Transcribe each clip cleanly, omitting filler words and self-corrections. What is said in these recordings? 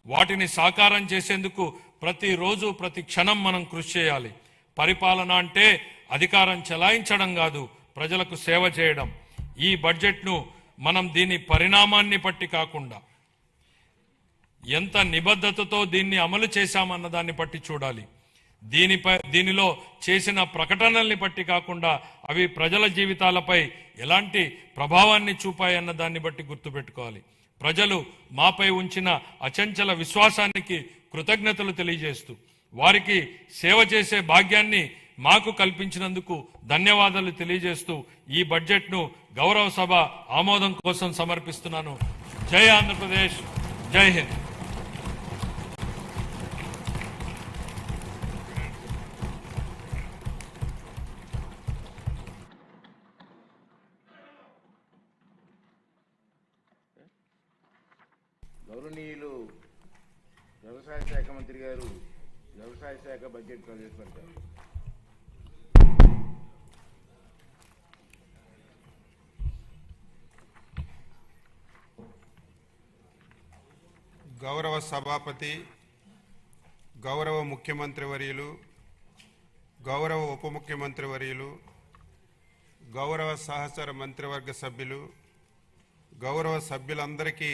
వాటిని సాకారం చేసేందుకు ప్రతిరోజు ప్రతి క్షణం మనం కృషి చేయాలి. పరిపాలన అంటే అధికారం చెలాయించడం కాదు, ప్రజలకు సేవ చేయడం. ఈ బడ్జెట్ను మనం దీని పరిణామాన్ని బట్టి కాకుండా ఎంత నిబద్ధతతో దీన్ని అమలు చేశామన్న దాన్ని బట్టి చూడాలి. దీనిలో చేసిన ప్రకటనల్ని బట్టి కాకుండా అవి ప్రజల జీవితాలపై ఎలాంటి ప్రభావాన్ని చూపాయన్న దాన్ని బట్టి గుర్తుపెట్టుకోవాలి. ప్రజలు మాపై ఉంచిన అచంచల విశ్వాసానికి కృతజ్ఞతలు తెలియజేస్తూ వారికి సేవ చేసే భాగ్యాన్ని మాకు కల్పించినందుకు ధన్యవాదాలు తెలియజేస్తూ ఈ బడ్జెట్ను గౌరవ సభ ఆమోదం కోసం సమర్పిస్తున్నాను. జై ఆంధ్రప్రదేశ్, జై హింద్. గౌరవనీయులు వ్యవసాయ శాఖ మంత్రి గారు వ్యవసాయ శాఖ బడ్జెట్ ప్రవేశపెడతారు. గౌరవ సభాపతి, గౌరవ ముఖ్యమంత్రి వర్యులు, గౌరవ ఉప ముఖ్యమంత్రి వర్యులు, గౌరవ సహచర మంత్రివర్గ సభ్యులు, గౌరవ సభ్యులందరికీ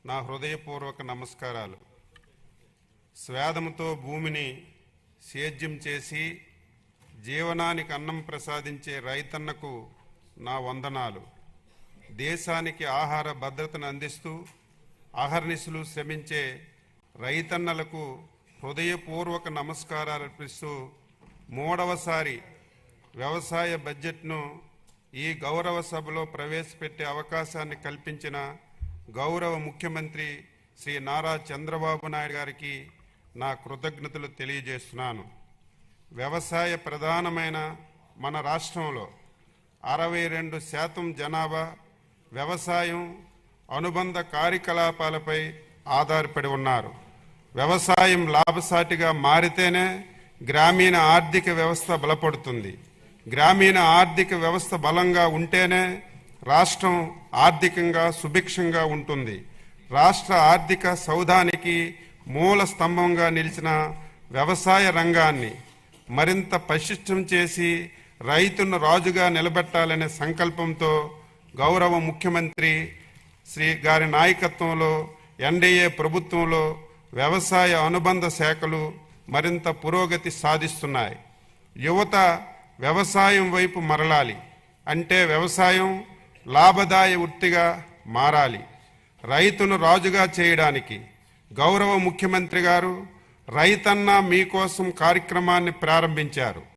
నా హృదయపూర్వక నమస్కారాలు. స్వేదముతో భూమిని సేద్యం చేసి జీవనానికి అన్నం ప్రసాదించే రైతన్నకు నా వందనాలు. దేశానికి ఆహార భద్రతను అందిస్తూ అహర్నిశలు శ్రమించే రైతన్నలకు హృదయపూర్వక నమస్కారాలు అర్పిస్తూ మూడవసారి వ్యవసాయ బడ్జెట్ను ఈ గౌరవ సభలో ప్రవేశపెట్టే అవకాశాన్ని కల్పించిన గౌరవ ముఖ్యమంత్రి శ్రీ నారా చంద్రబాబు నాయుడు గారికి నా కృతజ్ఞతలు తెలియజేస్తున్నాను. వ్యవసాయ ప్రధానమైన మన రాష్ట్రంలో 62% జనాభా వ్యవసాయం అనుబంధ కార్యకలాపాలపై ఆధారపడి ఉన్నారు. వ్యవసాయం లాభసాటిగా మారితేనే గ్రామీణ ఆర్థిక వ్యవస్థ బలపడుతుంది. గ్రామీణ ఆర్థిక వ్యవస్థ బలంగా ఉంటేనే రాష్ట్రం ఆర్థికంగా సుభిక్షంగా ఉంటుంది. రాష్ట్ర ఆర్థిక సౌధానికి మూల స్తంభంగా నిలిచిన వ్యవసాయ రంగాన్ని మరింత పటిష్టం చేసి రైతును రాజుగా నిలబెట్టాలనే సంకల్పంతో గౌరవ ముఖ్యమంత్రి శ్రీ గారి నాయకత్వంలో ఎన్డీఏ ప్రభుత్వంలో వ్యవసాయ అనుబంధ శాఖలు మరింత పురోగతి సాధిస్తున్నాయి. యువత వ్యవసాయం వైపు మరలాలి అంటే వ్యవసాయం లాభదాయ వృత్తిగా మారాలి. రైతును రాజుగా చేయడానికి గౌరవ ముఖ్యమంత్రి గారు రైతన్న మీకోసం కార్యక్రమాన్ని ప్రారంభించారు.